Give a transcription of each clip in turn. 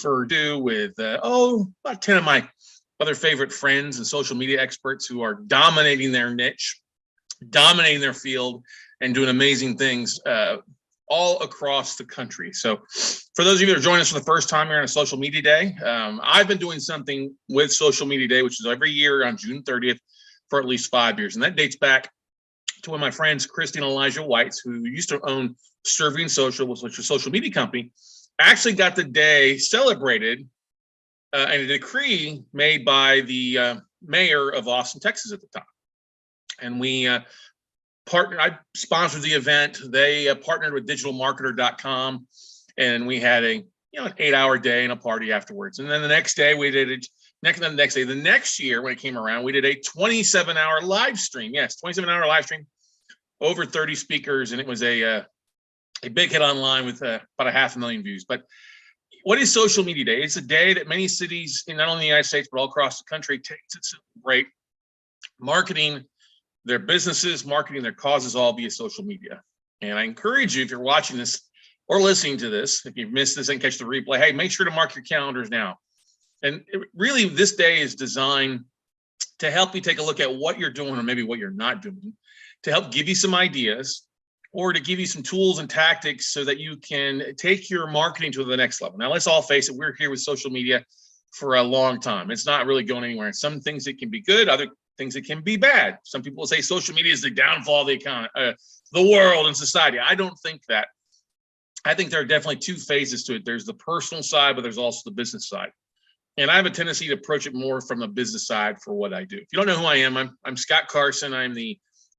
for do with about 10 of my other favorite friends and social media experts who are dominating their niche, dominating their field, and doing amazing things all across the country. So for those of you that are joining us for the first time here on a social media day, I've been doing something with social media day, which is every year on June 30th for at least 5 years. And that dates back to one of my friends, Christy and Elijah Whites, who used to own Serving Social, which was a social media company, actually got the day celebrated and a decree made by the mayor of Austin, Texas at the time. And we partnered, I sponsored the event. They partnered with digitalmarketer.com, and we had an 8-hour day and a party afterwards. And then the next day we did it. The next year when it came around, we did a 27-hour live stream. Yes, 27-hour live stream, over 30 speakers, and it was a big hit online with about 500,000 views. But what is Social Media Day? It's a day that many cities, in not only the United States, but all across the country, take to celebrate marketing their businesses, marketing their causes, all via social media. And I encourage you, if you're watching this or listening to this, if you've missed this and catch the replay, hey, make sure to mark your calendars now. And really, this day is designed to help you take a look at what you're doing or maybe what you're not doing, to help give you some ideas or to give you some tools and tactics so that you can take your marketing to the next level. Now, let's all face it, we're here with social media for a long time. It's not really going anywhere. And some things it can be good, other things it can be bad. Some people will say social media is the downfall of the economy, the world and society. I don't think that. I think there are definitely two phases to it. There's the personal side, but there's also the business side. And I have a tendency to approach it more from the business side for what I do. If you don't know who I am, I'm Scott Carson. I'm the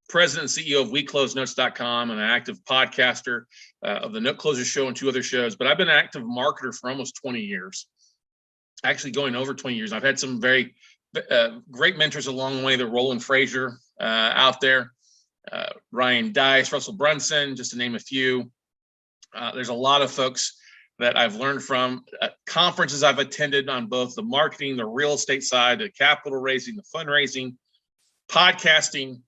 president and CEO of WeCloseNotes.com, and an active podcaster of the Note Closer Show and 2 other shows. But I've been an active marketer for almost 20 years, actually going over 20 years. I've had some very great mentors along the way. The Roland Frazier out there, Ryan Dice, Russell Brunson, just to name a few. There's a lot of folks that I've learned from, conferences I've attended on both the marketing, the real estate side, the capital raising, the fundraising, podcasting.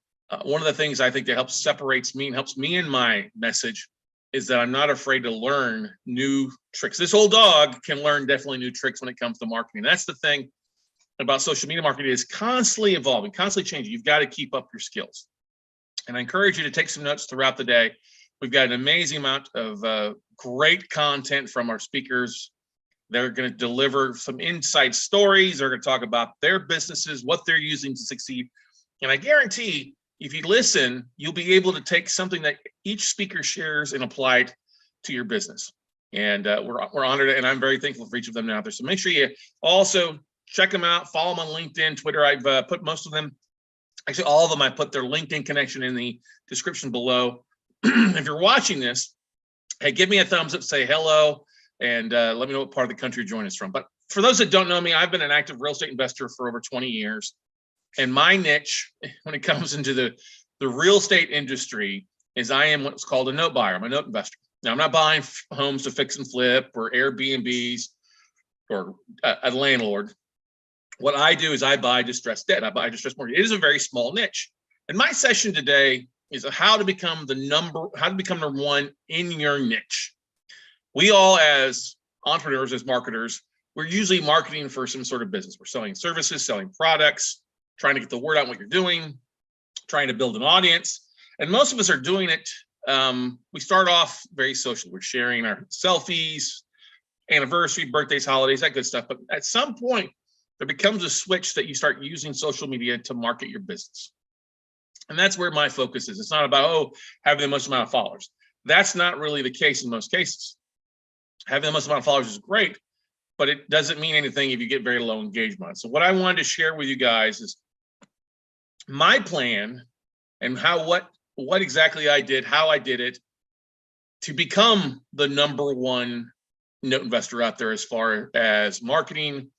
One of the things I think that separates me and helps me in my message is that I'm not afraid to learn new tricks. This old dog can learn definitely new tricks when it comes to marketing. That's the thing about social media marketing, is constantly evolving, constantly changing. You've got to keep up your skills. And I encourage you to take some notes throughout the day. We've got an amazing amount of great content from our speakers. They're going to deliver some inside stories. They're going to talk about their businesses, what they're using to succeed. And I guarantee if you listen, you'll be able to take something that each speaker shares and apply it to your business. And we're honored, and I'm very thankful for each of them out there. So make sure you also check them out, follow them on LinkedIn, Twitter. I've put most of them, actually all of them, I put their LinkedIn connection in the description below. If you're watching this, hey, give me a thumbs up, say hello, and let me know what part of the country you're joining us from. But for those that don't know me, I've been an active real estate investor for over 20 years. And my niche when it comes into the real estate industry is I am what's called a note buyer. I'm a note investor. Now, I'm not buying homes to fix and flip or Airbnbs or a landlord. What I do is I buy distressed debt. I buy distressed mortgage. It is a very small niche. And my session today is how to become number one in your niche. We all, as entrepreneurs, as marketers, we're usually marketing for some sort of business. We're selling services, selling products, trying to get the word out what you're doing, trying to build an audience. And most of us are doing it. We start off very social. We're sharing our selfies, anniversary, birthdays, holidays, that good stuff. But at some point, there becomes a switch that you start using social media to market your business. And that's where my focus is. It's not about, having the most amount of followers. That's not really the case in most cases. Having the most amount of followers is great, but it doesn't mean anything if you get very low engagement. So what I wanted to share with you guys is my plan and what exactly I did, how I did it to become the number one note investor out there as far as marketing.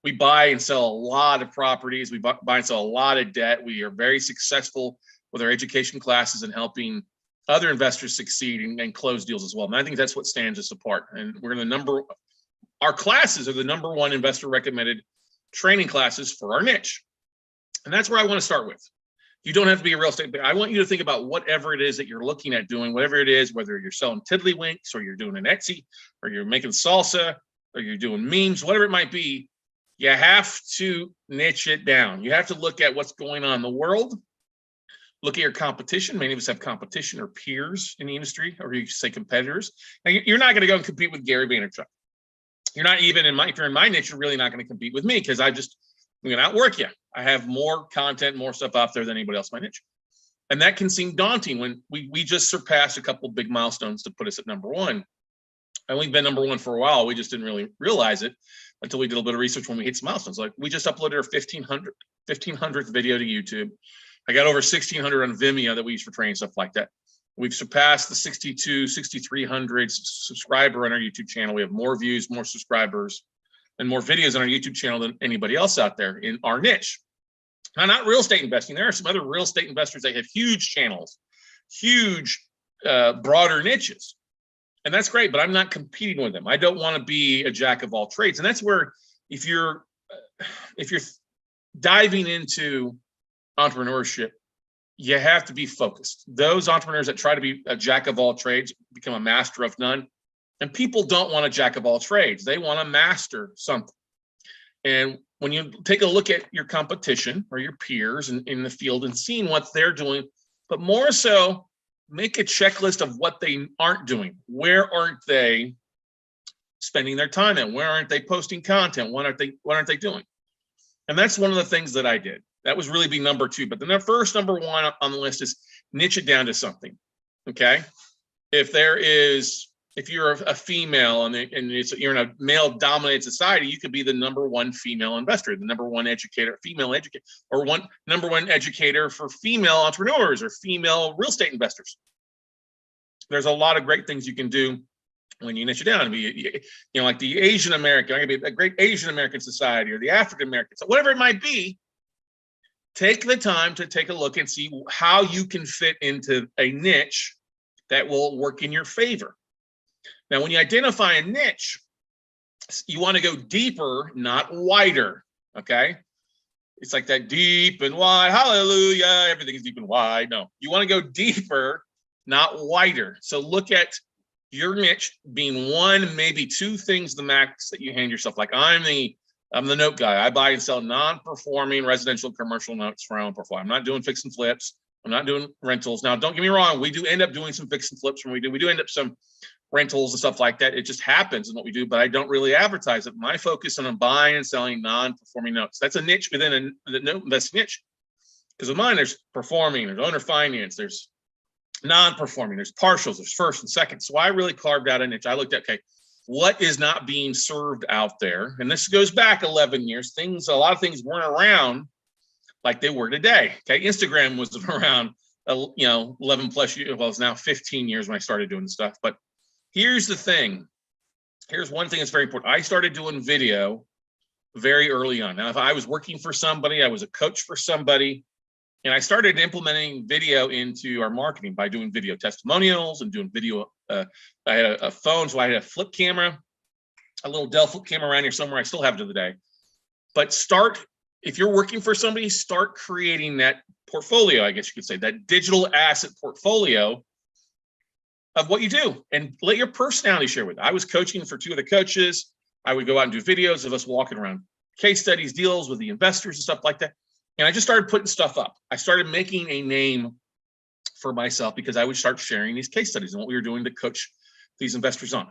We buy and sell a lot of properties. We buy and sell a lot of debt. We are very successful with our education classes and helping other investors succeed and close deals as well. And I think that's what stands us apart. And our classes are the number one investor recommended training classes for our niche. And that's where I want to start with. You don't have to be a real estate, but I want you to think about whatever it is that you're looking at doing, whatever it is, whether you're selling tiddlywinks or you're doing an Etsy or you're making salsa, or you're doing memes, whatever it might be, you have to niche it down. You have to look at what's going on in the world. Look at your competition. Many of us have competition or peers in the industry, or you say competitors. Now, you're not going to go and compete with Gary Vaynerchuk. You're not even if you're in my niche, you're really not going to compete with me because I'm going to outwork you. I have more content, more stuff out there than anybody else in my niche. And that can seem daunting when we just surpassed a couple of big milestones to put us at number one. And we've been number one for a while. We just didn't really realize it until we did a little bit of research when we hit some milestones. Like we just uploaded our 1500th video to YouTube. I got over 1,600 on Vimeo that we use for training, stuff like that. We've surpassed the 6,300 subscriber on our YouTube channel. We have more views, more subscribers, and more videos on our YouTube channel than anybody else out there in our niche. Now, not real estate investing. There are some other real estate investors that have huge channels, huge, broader niches. And that's great, but I'm not competing with them. I don't want to be a jack of all trades. And that's where if you're diving into entrepreneurship, you have to be focused. Those entrepreneurs that try to be a jack of all trades become a master of none. And people don't want a jack of all trades. They want to master something. And when you take a look at your competition or your peers in the field and seeing what they're doing, but more so, make a checklist of what they aren't doing. Where aren't they spending their time in? Where aren't they posting content? What aren't they doing? And that's one of the things that I did. That was really be number two. But then the first number one on the list is niche it down to something. Okay. If you're a female and you're in a male dominated society, you could be the number one female investor, the number one educator, female educator, or number one educator for female entrepreneurs or female real estate investors. There's a lot of great things you can do when you niche it down. Like the Asian American, I'm gonna be a great Asian American society or the African American, so whatever it might be. Take the time to take a look and see how you can fit into a niche that will work in your favor. Now, when you identify a niche, you want to go deeper, not wider, okay? It's like that deep and wide, hallelujah, everything is deep and wide. No, you want to go deeper, not wider. So look at your niche being one, maybe two things the max that you hand yourself. Like I'm the note guy. I buy and sell non-performing residential commercial notes for my own portfolio. I'm not doing fix and flips. I'm not doing rentals. Now, don't get me wrong. We do end up doing some fix and flips when we do end up some rentals and stuff like that. It just happens in what we do, but I don't really advertise it. My focus on buying and selling non-performing notes. That's a niche within the note investing niche. Because with mine, there's performing, there's owner finance, there's non-performing, there's partials, there's first and second. So I really carved out a niche. I looked at, okay, what is not being served out there? And this goes back 11 years. A lot of things weren't around like they were today. Okay, Instagram was around, 11 plus years. Well, it's now 15 years when I started doing stuff. But here's the thing. Here's one thing that's very important. I started doing video very early on. Now, if I was working for somebody, I was a coach for somebody, and I started implementing video into our marketing by doing video testimonials and doing video. I had a phone, so I had a flip camera, a little Dell flip camera around here somewhere. I still have it to the day. But if you're working for somebody, start creating that portfolio, I guess you could say, that digital asset portfolio of what you do, and let your personality share with it. I was coaching for two of the coaches. I would go out and do videos of us walking around case studies, deals with the investors and stuff like that. And I just started putting stuff up. I started making a name for myself because I would start sharing these case studies and what we were doing to coach these investors on,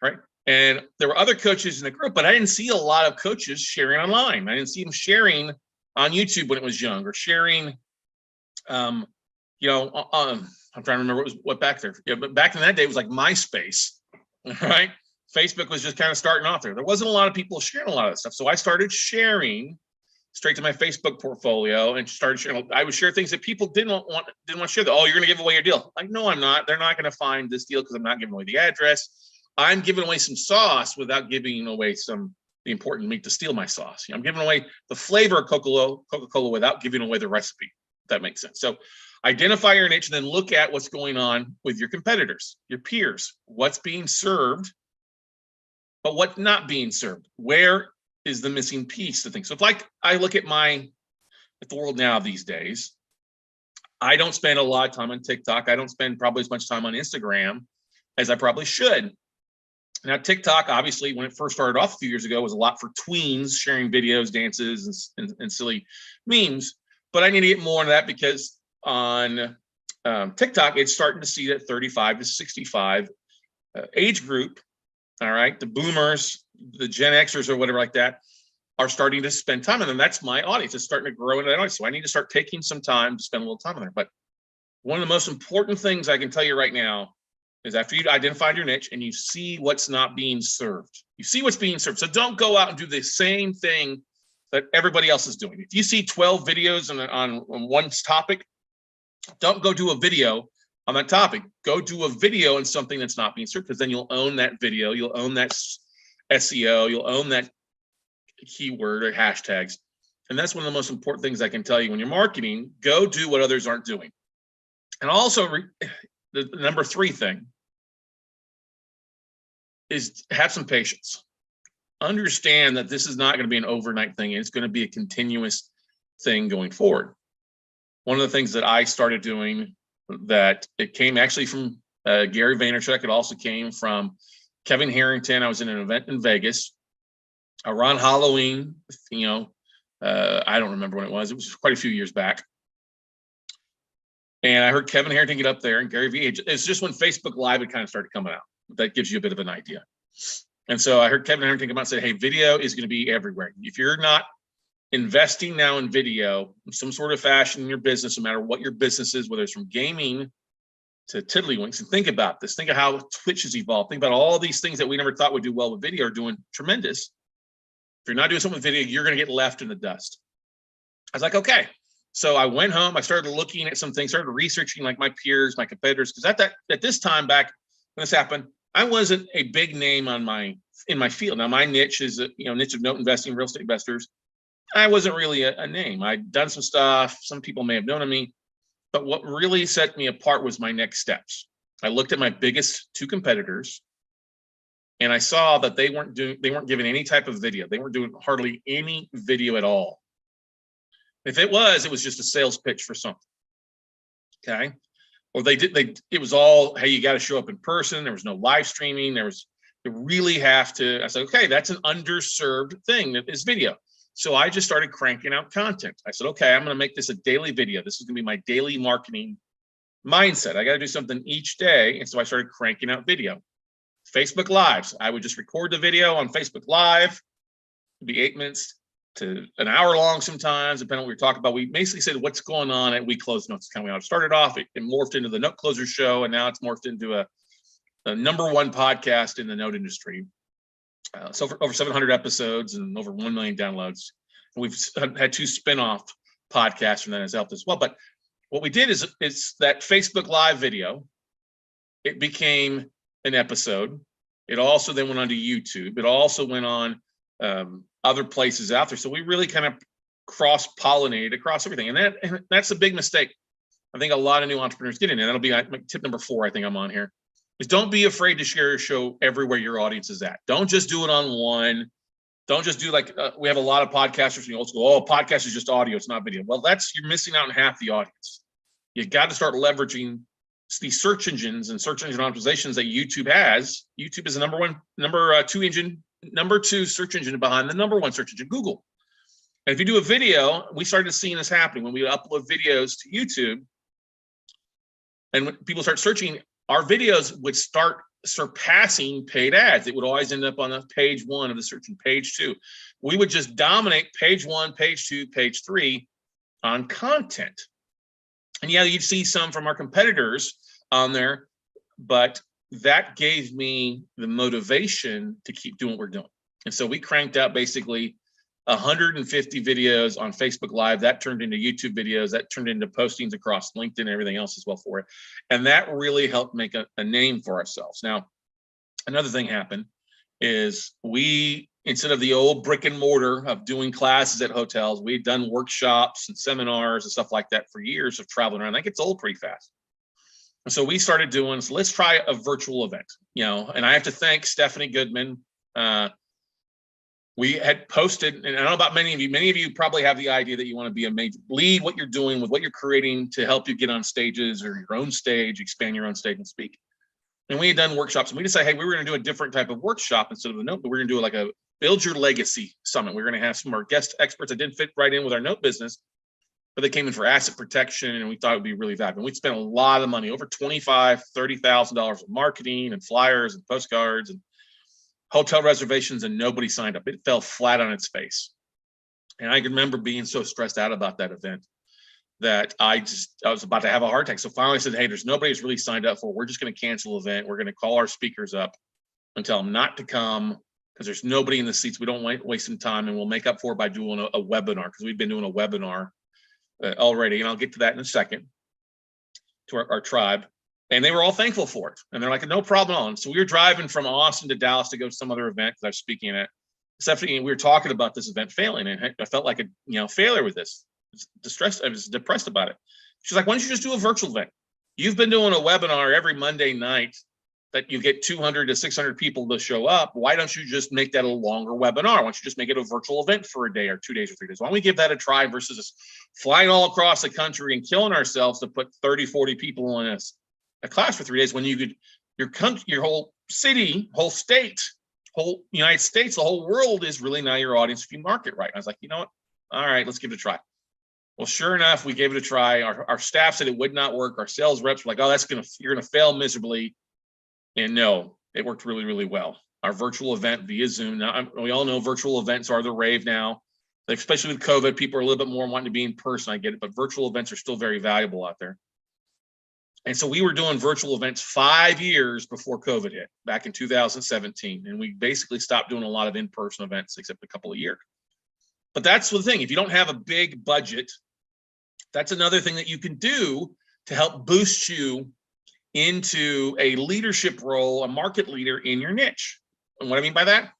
right? And there were other coaches in the group, but I didn't see a lot of coaches sharing online. I didn't see them sharing on YouTube when it was young, or sharing, I'm trying to remember what back there. Yeah, but back in that day, it was like MySpace, right? Facebook was just kind of starting off there. There wasn't a lot of people sharing a lot of that stuff. So I started sharing straight to my Facebook portfolio and started sharing. I would share things that people didn't want to share. Oh, you're going to give away your deal. Like, no, I'm not. They're not going to find this deal because I'm not giving away the address. I'm giving away some sauce without giving away the important meat to steal my sauce. I'm giving away the flavor of Coca-Cola without giving away the recipe. If that makes sense. So identify your niche and then look at what's going on with your competitors, your peers, what's being served, but what's not being served. Where is the missing piece to things? So if I look at the world now these days, I don't spend a lot of time on TikTok. I don't spend probably as much time on Instagram as I probably should. Now, TikTok, obviously, when it first started off a few years ago, was a lot for tweens sharing videos, dances, and silly memes. But I need to get more into that because on TikTok, it's starting to see that 35 to 65 age group, all right, the boomers, the Gen Xers or whatever like that, are starting to spend time on them. That's my audience. It's starting to grow into that audience. So I need to start taking some time to spend a little time on there. But one of the most important things I can tell you right now is after you identified your niche and you see what's not being served, you see what's being served. So don't go out and do the same thing that everybody else is doing. If you see 12 videos on one topic, don't go do a video on that topic. Go do a video on something that's not being served, because then you'll own that video, you'll own that SEO, you'll own that keyword or hashtags. And that's one of the most important things I can tell you when you're marketing. Go do what others aren't doing. And also, the number 3 thing is have some patience. Understand that this is not going to be an overnight thing. It's going to be a continuous thing going forward. One of the things that I started doing, that it came actually from Gary Vaynerchuk. It also came from Kevin Harrington. I was in an event in Vegas around Halloween. I don't remember when it was. It was quite a few years back. And I heard Kevin Harrington get up there and Gary Vee. It's just when Facebook Live had kind of started coming out. That gives you a bit of an idea. And so I heard Kevin Harrington come out and say, hey, video is going to be everywhere. If you're not investing now in video in some sort of fashion in your business, no matter what your business is, whether it's from gaming to tiddlywinks, and think about this. Think of how Twitch has evolved. Think about all these things that we never thought would do well with video are doing tremendous. If you're not doing something with video, you're going to get left in the dust. I was like, okay. So I went home, I started looking at some things, started researching like my peers, my competitors, because at this time back when this happened, I wasn't a big name in my field. Now my niche is niche of note investing, real estate investors. I wasn't really a name. I'd done some stuff. Some people may have known of me, but what really set me apart was my next steps. I looked at my biggest 2 competitors, and I saw that they weren't giving any type of video. They weren't doing hardly any video at all. If it was just a sales pitch for something. Okay. Or it was all, hey, you got to show up in person. There was no live streaming. You really have to. I said, okay, that's an underserved thing, that is video. So I just started cranking out content. I said, okay, I'm going to make this a daily video. This is going to be my daily marketing mindset. I got to do something each day. And so I started cranking out video. Facebook Lives. I would just record the video on Facebook Live. It'd be 8 minutes to an hour long sometimes, depending on what we were talking about. We basically said what's going on at We Close Notes. Kind of how it started off. It morphed into the Note Closer Show, and now it's morphed into a #1 podcast in the note industry. So for over 700 episodes and over 1 million downloads. And we've had 2 spin-off podcasts from that has helped as well. But what we did is that Facebook Live video, it became an episode. It also then went on to YouTube. It also went on other places out there. So we really kind of cross-pollinated across everything. And that's a big mistake. I think a lot of new entrepreneurs get in, and that'll be tip number 4, I think I'm on here, is don't be afraid to share your show everywhere your audience is at. Don't just do it on one. Don't just do we have a lot of podcasters from the old school. Oh, podcast is just audio, it's not video. Well, you're missing out on half the audience. You got to start leveraging these search engines and search engine optimizations that YouTube has. YouTube is the number 2 search engine behind the #1 search engine, Google. And if you do a video, we started seeing this happening when we upload videos to YouTube, and when people start searching, our videos would start surpassing paid ads. It would always end up on the page 1 of the search and page 2. We would just dominate page 1, page 2, page 3 on content. And yeah, you'd see some from our competitors on there, but that gave me the motivation to keep doing what we're doing. And so we cranked out basically 150 videos on Facebook Live. That turned into YouTube videos. That turned into postings across LinkedIn and everything else as well for it. And that really helped make a name for ourselves. Now, another thing happened is instead of the old brick and mortar of doing classes at hotels, we'd done workshops and seminars and stuff like that for years of traveling around. That gets old pretty fast. And so we started doing, so let's try a virtual event, and I have to thank Stephanie Goodman. We had posted, and I don't know about many of you probably have the idea that you want to be a major, lead what you're doing with what you're creating to help you get on stages or your own stage, expand your own stage and speak. And we had done workshops, and we decided, hey, we were going to do a different type of workshop instead of a note, but we're going to do like a build your legacy summit. We're going to have some of our guest experts that didn't fit right in with our note business, but they came in for asset protection, and we thought it would be really valuable. We'd spent a lot of money, over $25,000, $30,000 in marketing and flyers and postcards and hotel reservations, and nobody signed up. It fell flat on its face. And I can remember being so stressed out about that event that I was about to have a heart attack. So finally I said, hey, there's nobody who's really signed up for it. We're just going to cancel the event. We're going to call our speakers up and tell them not to come because there's nobody in the seats. We don't waste some time, and we'll make up for it by doing a webinar, because we've been doing a webinar already. And I'll get to that in a second, to our tribe. And they were all thankful for it. And they're like, no problem at all. And so we were driving from Austin to Dallas to go to some other event that I was speaking at. Stephanie, we were talking about this event failing, and I felt like a failure with this. I was depressed about it. She's like, why don't you just do a virtual event? You've been doing a webinar every Monday night that you get 200 to 600 people to show up. Why don't you just make that a longer webinar? Why don't you just make it a virtual event for a day or 2 days or 3 days? Why don't we give that a try versus us flying all across the country and killing ourselves to put 30, 40 people in a class for 3 days when you could, your whole city, whole state, whole United States, the whole world is really now your audience if you market right. And I was like, you know what? All right, let's give it a try. Well, sure enough, we gave it a try. Our staff said it would not work. Our sales reps were like, oh, you're gonna fail miserably. And no, it worked really, really well. Our virtual event via Zoom. Now, we all know virtual events are the rave now, especially with COVID. People are a little bit more wanting to be in person. I get it, but virtual events are still very valuable out there. And so we were doing virtual events 5 years before COVID hit, back in 2017. And we basically stopped doing a lot of in-person events except a couple of years. But that's the thing. If you don't have a big budget, that's another thing that you can do to help boost you into a leadership role, a market leader in your niche. And what I mean by that,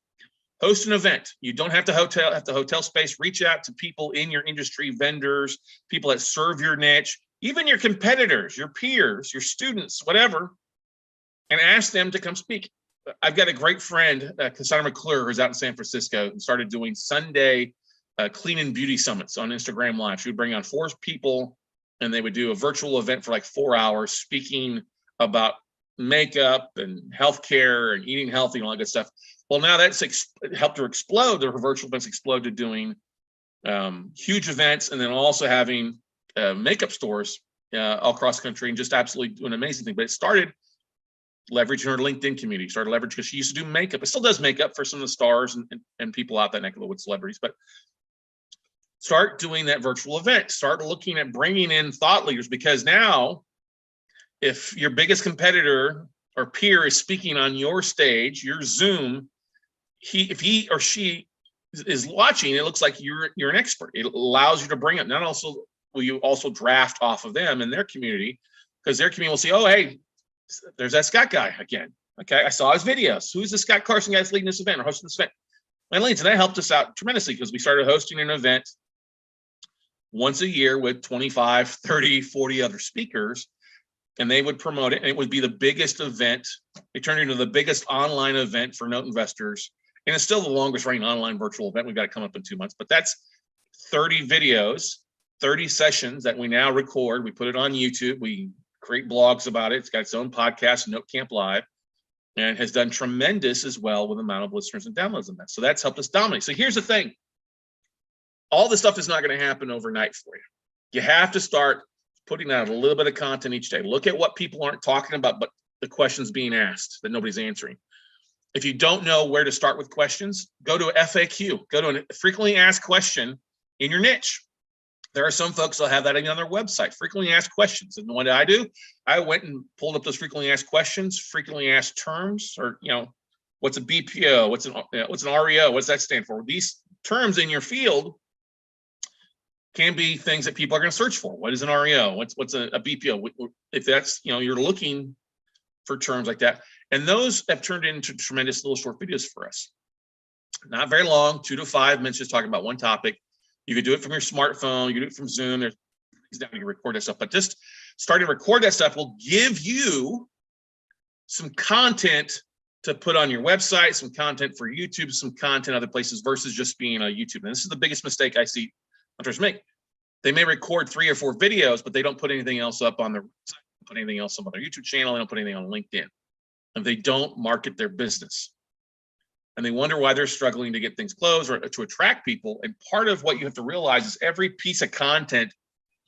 host an event. You don't have to hotel space. Reach out to people in your industry, vendors, people that serve your niche, even your competitors, your peers, your students, whatever, and ask them to come speak. I've got a great friend, Cassandra McClure, who's out in San Francisco, who started doing Sunday clean and beauty summits on Instagram Live. She would bring on 4 people, and they would do a virtual event for like 4 hours, speaking about makeup and healthcare and eating healthy and all that good stuff. Well, now that's helped her explode. Her virtual events exploded, doing huge events, and then also having makeup stores all across the country, and just absolutely doing an amazing thing. But it started leveraging her LinkedIn community, started leveraging, because she used to do makeup. It still does makeup for some of the stars and people out that neck of the woods, celebrities, but start doing that virtual event. Start looking at bringing in thought leaders, because now if your biggest competitor or peer is speaking on your stage, your Zoom, if he or she is watching, it looks like you're an expert. It allows you to bring up, not also will you also draft off of them in their community, because their community will see, oh, hey, there's that Scott guy again. Okay, I saw his videos. Who's the Scott Carson guy that's leading this event or hosting this event? And that helped us out tremendously, because we started hosting an event once a year with 25, 30, 40 other speakers, and they would promote it, and it would be the biggest event. It turned into the biggest online event for note investors, and it's still the longest running online virtual event. We've got to come up in 2 months, but that's 30 videos, 30 sessions that we now record. We put it on YouTube. We create blogs about it. It's got its own podcast, Note Camp Live, and has done tremendous as well with the amount of listeners and downloads on that. So that's helped us dominate. So here's the thing. All this stuff is not going to happen overnight for you. You have to start putting out a little bit of content each day. Look at what people aren't talking about, but the questions being asked that nobody's answering. If you don't know where to start with questions, go to a FAQ, go to a frequently asked question in your niche. There are some folks that have that on their website, frequently asked questions. And what did I do? I went and pulled up those frequently asked questions, frequently asked terms, or, what's a BPO? What's an REO? What's that stand for? These terms in your field can be things that people are going to search for. What is an REO? What's a BPO? If that's, you're looking for terms like that. And those have turned into tremendous little short videos for us. Not very long, 2 to 5 minutes, just talking about one topic. You could do it from your smartphone. You can do it from Zoom. There's not going to record that stuff, but just starting to record that stuff will give you some content to put on your website, some content for YouTube, some content other places versus just being on YouTube. And this is the biggest mistake I see hunters make. They may record 3 or 4 videos, but they don't put anything else up on their website, put anything else up on their YouTube channel. They don't put anything on LinkedIn. and they don't market their business. And they wonder why they're struggling to get things closed or to attract people. And part of what you have to realize is every piece of content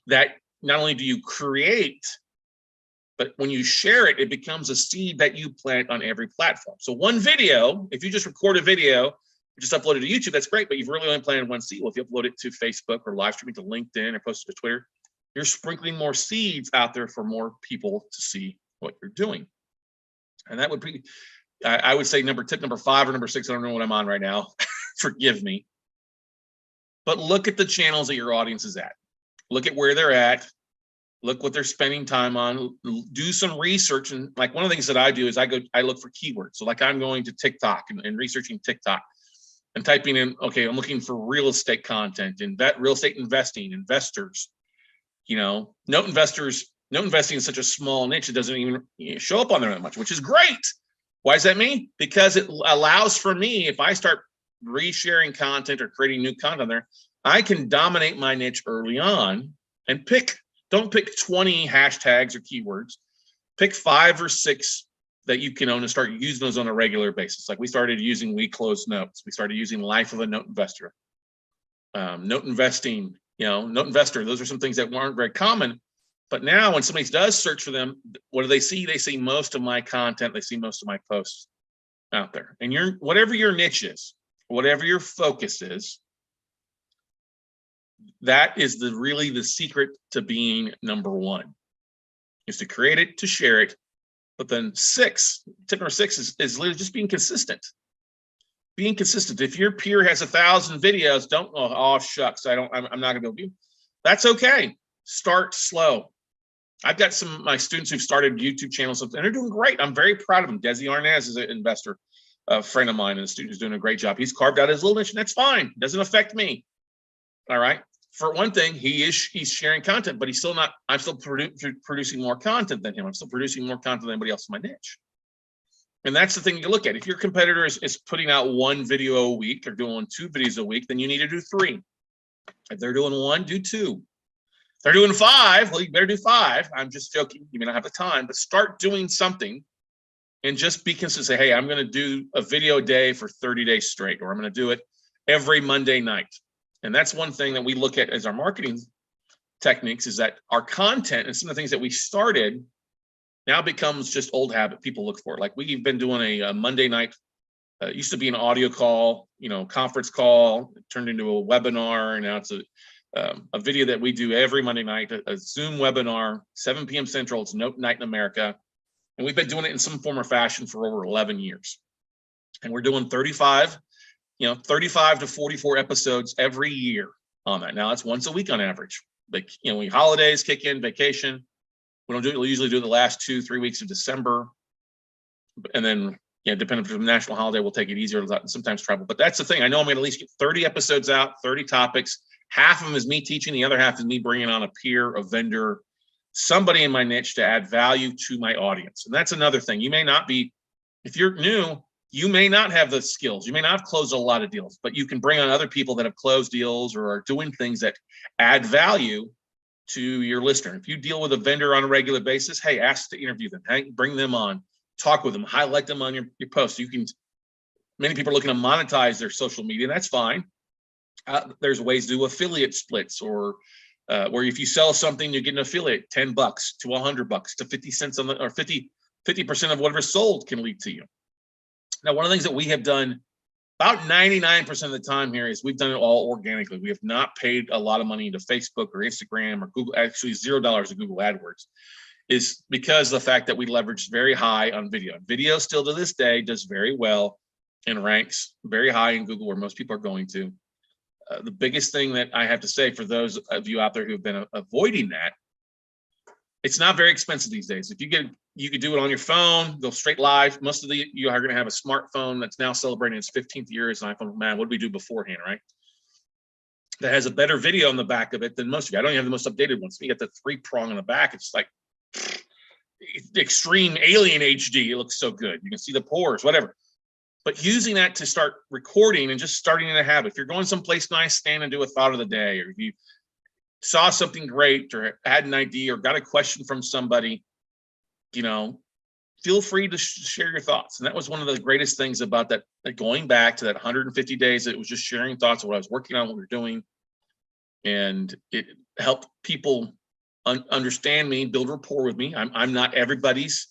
that not only do you create, but when you share it, it becomes a seed that you plant on every platform. So one video, if you just record a video, just upload it to YouTube, that's great, but you've really only planted one seed. Well, if you upload it to Facebook or live streaming to LinkedIn or post it to Twitter, you're sprinkling more seeds out there for more people to see what you're doing. And that would be, I would say tip number 5 or number 6, I don't know what I'm on right now, forgive me. But look at the channels that your audience is at. Look at where they're at. Look what they're spending time on. Do some research. And like one of the things that I do is I look for keywords. So like I'm going to TikTok and researching TikTok and typing in, okay, I'm looking for real estate content and real estate investing, investors. You know, note investing is such a small niche, it doesn't even show up on there that much, which is great. Why does that mean? Because it allows for me, if I start resharing content or creating new content there, I can dominate my niche early on and don't pick 20 hashtags or keywords. Pick 5 or 6 that you can own and start using those on a regular basis. Like we started using We Close Notes. We started using Life of a Note Investor. Note investing, note investor. Those are some things that weren't very common. But now when somebody does search for them, what do they see? They see most of my content. They see most of my posts out there. And whatever your niche is, whatever your focus is, that is really the secret to being number 1, is to create it, to share it. But then tip number 6 is literally just being consistent. Being consistent. If your peer has 1,000 videos, don't, oh shucks, I'm not gonna be able to do. That's okay. Start slow. I've got some of my students who've started YouTube channels and they're doing great. I'm very proud of them. Desi Arnaz is an investor, a friend of mine, and a student who's doing a great job. He's carved out his little niche, and that's fine. Doesn't affect me. All right. For one thing, he's sharing content, but I'm still producing more content than him. I'm still producing more content than anybody else in my niche. And that's the thing you look at. If your competitor is putting out 1 video a week or doing 2 videos a week, then you need to do 3. If they're doing 1, do 2. If they're doing 5, well, you better do 5. I'm just joking. You may not have the time, but start doing something and just be consistent. Say, hey, I'm going to do a video a day for 30 days straight, or I'm going to do it every Monday night. And that's one thing that we look at as our marketing techniques, is that our content and some of the things that we started now becomes just old habit. People look for it. Like we've been doing a Monday night, it used to be an audio call, conference call, it turned into a webinar, and now it's a video that we do every Monday night, a Zoom webinar, 7 p.m. Central. It's Note Night in America. And we've been doing it in some form or fashion for over 11 years. And we're doing 35 to 44 episodes every year on that. Now it's once a week on average. Like, when holidays kick in, vacation, we usually do the last 2-3 weeks of December. And then, depending on the national holiday, we'll take it easier, sometimes travel. But that's the thing. I know I'm going to at least get 30 episodes out, 30 topics. Half of them is me teaching. The other half is me bringing on a peer, a vendor, somebody in my niche to add value to my audience. And that's another thing. You may not be, if you're new, you may not have the skills. You may not have closed a lot of deals, but you can bring on other people that have closed deals or are doing things that add value to your listener. If you deal with a vendor on a regular basis, hey, ask to interview them. Hey, bring them on, talk with them, highlight them on your posts. Many people are looking to monetize their social media. That's fine. There's ways to do affiliate splits, or where if you sell something, you get an affiliate, $10 to $100 to 50 cents on or 50% of whatever sold can lead to you. Now, one of the things that we have done about 99% of the time here is we've done it all organically. We have not paid a lot of money into Facebook or Instagram or Google, actually $0 to Google AdWords, is because of the fact that we leverage very high on video. Video still to this day does very well and ranks very high in Google, where most people are going to. The biggest thing that I have to say for those of you out there who have been avoiding that, it's not very expensive these days. If you could do it on your phone, go straight live. Most of you are going to have a smartphone that's now celebrating its 15th year as an iPhone. Man, what did we do beforehand, right? That has a better video on the back of it than most of you. I don't even have the most updated ones. You got the 3-prong on the back. It's like extreme alien HD. It looks so good. You can see the pores, whatever. But using that to start recording and just starting in a habit. If you're going someplace nice, stand and do a thought of the day, or if you saw something great or had an idea or got a question from somebody, feel free to share your thoughts. And that was one of the greatest things about that, going back to that 150 days, it was just sharing thoughts of what I was working on, what we were doing. And it helped people understand me, build rapport with me. I'm not everybody's,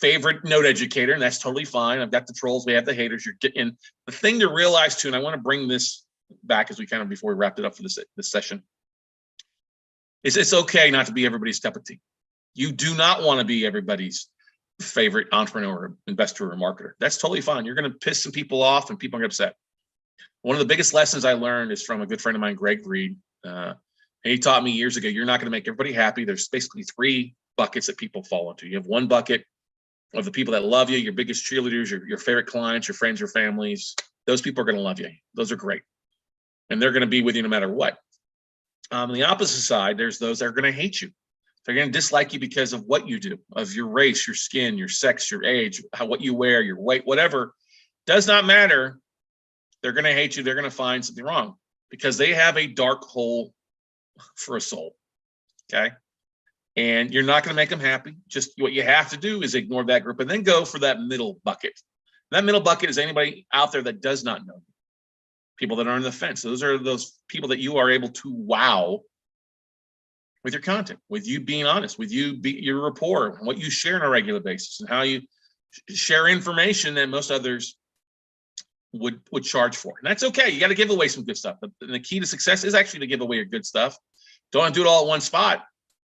favorite note educator, and that's totally fine. I've got the trolls, we have the haters. You're getting the thing to realize too, and I want to bring this back as we kind of before we wrapped it up for this session, is it's okay not to be everybody's cup of tea. You do not want to be everybody's favorite entrepreneur, investor, or marketer. That's totally fine. You're going to piss some people off and people are upset. One of the biggest lessons I learned is from a good friend of mine, Greg Reed. And he taught me years ago, you're not going to make everybody happy. There's basically 3 buckets that people fall into. You have one bucket of the people that love you, your biggest cheerleaders, your favorite clients, your friends, your families. Those people are going to love you. Those are great. And they're going to be with you no matter what. On the opposite side, there's those that are going to hate you. They're going to dislike you because of what you do, of your race, your skin, your sex, your age, what you wear, your weight, whatever. Does not matter. They're going to hate you. They're going to find something wrong because they have a dark hole for a soul. Okay. And you're not going to make them happy. Just what you have to do is ignore that group and then go for that middle bucket. That middle bucket is anybody out there that does not know you. People that are on the fence. Those are those people that you are able to wow with your content, with you being honest, with your rapport, what you share on a regular basis, and how you share information that most others would charge for. And that's okay. You got to give away some good stuff. And the key to success is actually to give away your good stuff. Don't do it all at one spot,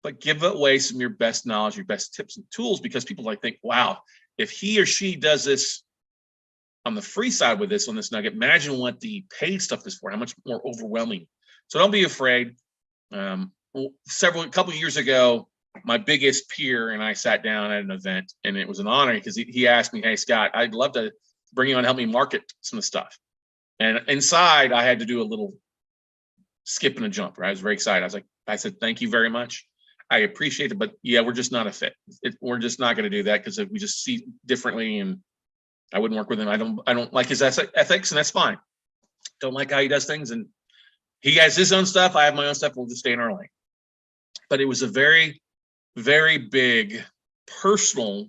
but give away some of your best knowledge, your best tips and tools, because people like think, wow, if he or she does this on the free side with this on this nugget, imagine what the paid stuff is for, how much more overwhelming. So don't be afraid. A couple of years ago, my biggest peer and I sat down at an event, and it was an honor because he asked me, hey, Scott, I'd love to bring you on and help me market some of the stuff. And inside, I had to do a little skip and a jump, right? I was very excited. I said, thank you very much. I appreciate it, but yeah, we're just not a fit. We're just not going to do that because we just see differently, and I wouldn't work with him. I don't like his ethics, and that's fine. Don't like how he does things, and he has his own stuff. I have my own stuff. We'll just stay in our lane. But it was a very, very big personal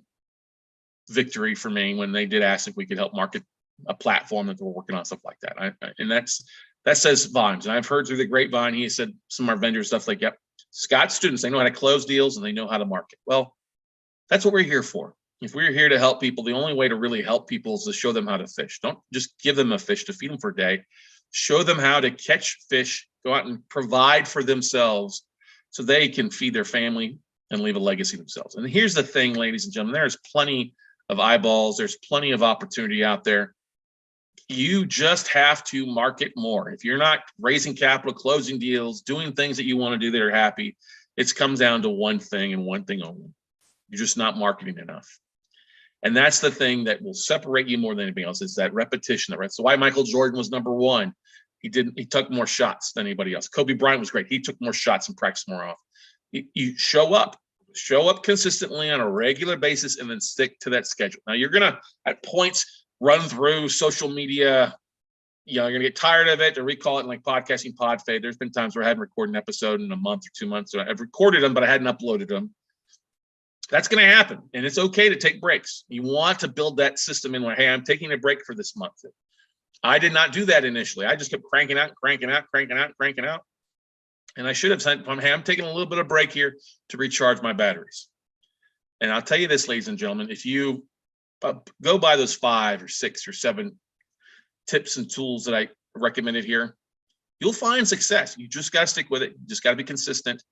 victory for me when they did ask if we could help market a platform that we're working on, stuff like that. And that says volumes. And I've heard through the grapevine, he said some of our vendors, stuff like, yep, Scott's students, they know how to close deals and they know how to market. Well, that's what we're here for. If we're here to help people, the only way to really help people is to show them how to fish. Don't just give them a fish to feed them for a day. Show them how to catch fish, go out and provide for themselves so they can feed their family and leave a legacy themselves. And here's the thing, ladies and gentlemen, there's plenty of eyeballs. There's plenty of opportunity out there. You just have to market more. If you're not raising capital, closing deals, doing things that you want to do that are happy, it comes down to one thing and one thing only. You're just not marketing enough. And that's the thing that will separate you more than anything else, is that repetition. That's why Michael Jordan was number one. He took more shots than anybody else. Kobe Bryant was great. He took more shots and practiced more often. You show up consistently on a regular basis and then stick to that schedule. Now you're going to at points run through social media. You're going to get tired of it, or we call it like podcasting pod fade. There's been times where I hadn't recorded an episode in a month or 2 months. So I've recorded them, but I hadn't uploaded them. That's going to happen. And it's okay to take breaks. You want to build that system in where, hey, I'm taking a break for this month. I did not do that initially. I just kept cranking out. And I should have said, hey, I'm taking a little bit of break here to recharge my batteries. And I'll tell you this, ladies and gentlemen, if you go by those 5 or 6 or 7 tips and tools that I recommended here, you'll find success. You just got to stick with it. You just got to be consistent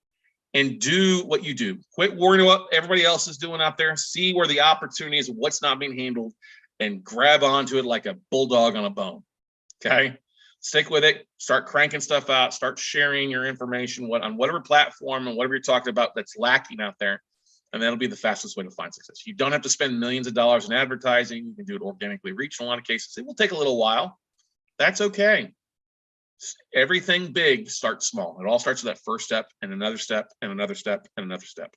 and do what you do. Quit worrying about what everybody else is doing out there. See where the opportunity is, what's not being handled, and grab onto it like a bulldog on a bone. Okay? Stick with it. Start cranking stuff out. Start sharing your information on whatever platform and whatever you're talking about that's lacking out there. And that'll be the fastest way to find success. You don't have to spend millions of dollars in advertising. You can do it organically reach in a lot of cases. It will take a little while. That's okay. Everything big starts small. It all starts with that first step and another step and another step and another step.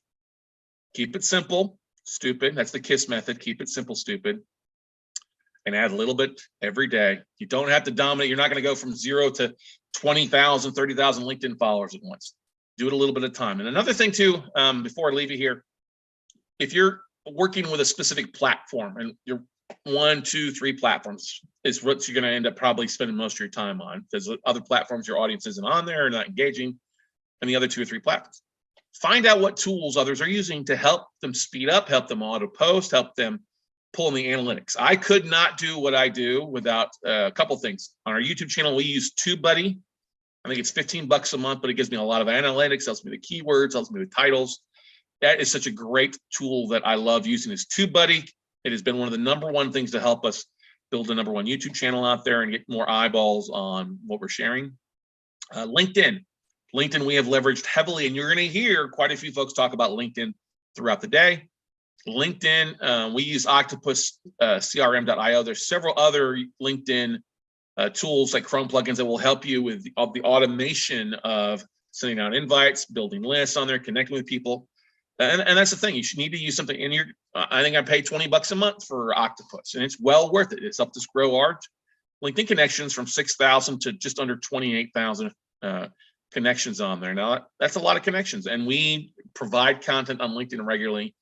Keep it simple, stupid. That's the KISS method. Keep it simple, stupid. And add a little bit every day. You don't have to dominate. You're not going to go from 0 to 20,000, 30,000 LinkedIn followers at once. Do it a little bit at a time. And another thing too, before I leave you here, if you're working with a specific platform, and your 1, 2, 3 platforms is what you're going to end up probably spending most of your time on, because other platforms your audience isn't on there or not engaging, and the other 2 or 3 platforms. Find out what tools others are using to help them speed up, help them auto post, help them pull in the analytics. I could not do what I do without a couple things. On our YouTube channel, we use TubeBuddy. I think it's $15 a month, but it gives me a lot of analytics, tells me the keywords, tells me the titles. That is such a great tool that I love using, is TubeBuddy. It has been one of the #1 things to help us build a #1 YouTube channel out there and get more eyeballs on what we're sharing. LinkedIn. LinkedIn we have leveraged heavily, and you're going to hear quite a few folks talk about LinkedIn throughout the day. LinkedIn, we use Octopus CRM.io. There's several other LinkedIn tools like Chrome plugins that will help you with the automation of sending out invites, building lists on there, connecting with people. And that's the thing. You should need to use something. And I think I pay $20 a month for Octopus, and it's well worth it. It's helped us grow our LinkedIn connections from 6,000 to just under 28,000 connections on there. Now that's a lot of connections, and we provide content on LinkedIn regularly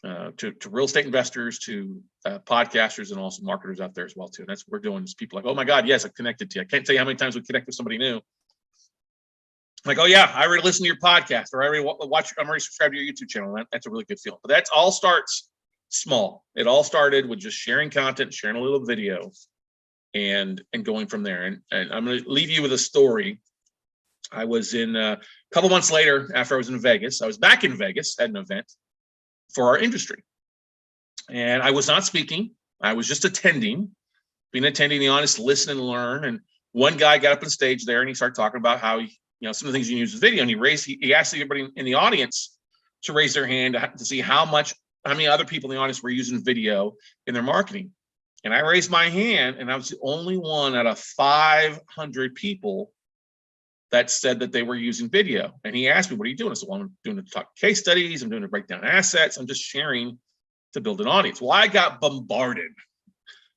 to real estate investors, to podcasters, and also marketers out there as well too. And that's what we're doing. Is people like, oh my God, yes, I've connected to you. I can't tell you how many times we connect with somebody new. Like, oh yeah, I already listened to your podcast, or I already watch. I'm already subscribed to your YouTube channel. That's a really good feeling. But that all starts small. It all started with just sharing content, sharing a little video, and going from there. And I'm going to leave you with a story. I was in a couple months later, after I was in Vegas. I was back in Vegas at an event for our industry, and I was not speaking. I was just attending, being the audience, listen and learn. And one guy got up on stage there, and he started talking about how some of the things you can use with video. And he asked everybody in the audience to raise their hand to see how many other people in the audience were using video in their marketing. And I raised my hand, and I was the only one out of 500 people that said that they were using video. And he asked me, what are you doing? I said, well, I'm doing it to talk case studies. I'm doing it to break down assets. I'm just sharing to build an audience. Well, I got bombarded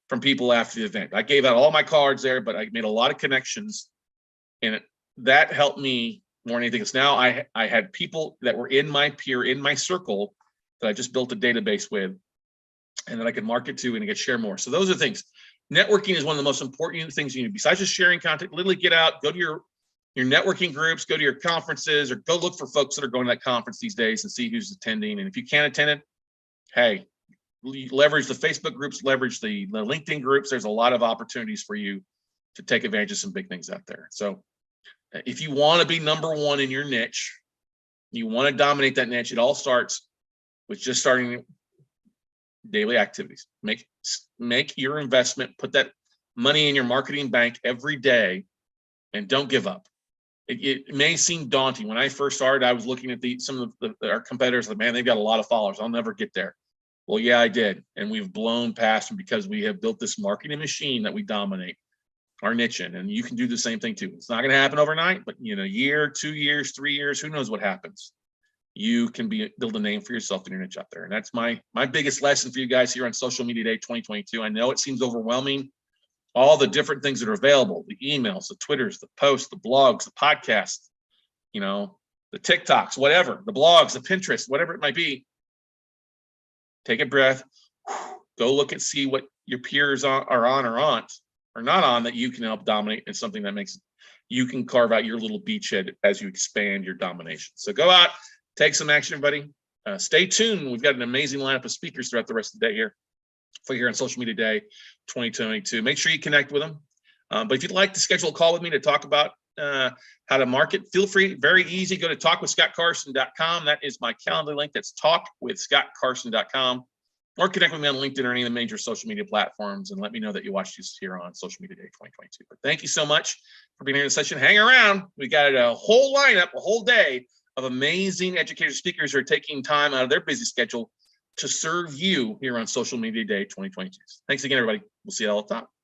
from people after the event. I gave out all my cards there, but I made a lot of connections, and that helped me more than anything else. Now I had people that were in my circle that I just built a database with, and that I could market to and I could share more. So those are things. Networking is one of the most important things you need. Besides just sharing content, literally get out, go to your networking groups, go to your conferences, or go look for folks that are going to that conference these days and see who's attending. And if you can't attend it, hey, leverage the Facebook groups, leverage the LinkedIn groups. There's a lot of opportunities for you to take advantage of some big things out there. So if you want to be #1 in your niche, you want to dominate that niche, it all starts with just starting daily activities. Make your investment, put that money in your marketing bank every day, and don't give up. It may seem daunting. When I first started, I was looking at some of our competitors, like, man, they've got a lot of followers. I'll never get there. Well, yeah, I did. And we've blown past them because we have built this marketing machine that we dominate our niche in. And you can do the same thing too. It's not going to happen overnight, but a year, 2 years, 3 years, who knows what happens. You can build a name for yourself in your niche out there. And that's my biggest lesson for you guys here on Social Media Day 2022. I know it seems overwhelming, all the different things that are available, the emails, the Twitters, the posts, the blogs, the podcasts, the TikToks, whatever, the blogs, the Pinterest, whatever it might be. Take a breath, go look and see what your peers are on or not on, that you can help dominate, and something that makes you can carve out your little beachhead as you expand your domination. So go out, take some action, everybody. Stay tuned. We've got an amazing lineup of speakers throughout the rest of the day here on Social Media Day 2022. Make sure you connect with them. But if you'd like to schedule a call with me to talk about how to market, feel free. Very easy. Go to talkwithscottcarson.com. That is my calendar link. That's talkwithscottcarson.com. Or connect with me on LinkedIn or any of the major social media platforms, and let me know that you watched this here on Social Media Day 2022. But thank you so much for being here in the session. Hang around. We got a whole lineup, a whole day of amazing educator speakers who are taking time out of their busy schedule to serve you here on Social Media Day 2022. Thanks again, everybody. We'll see you all at the top.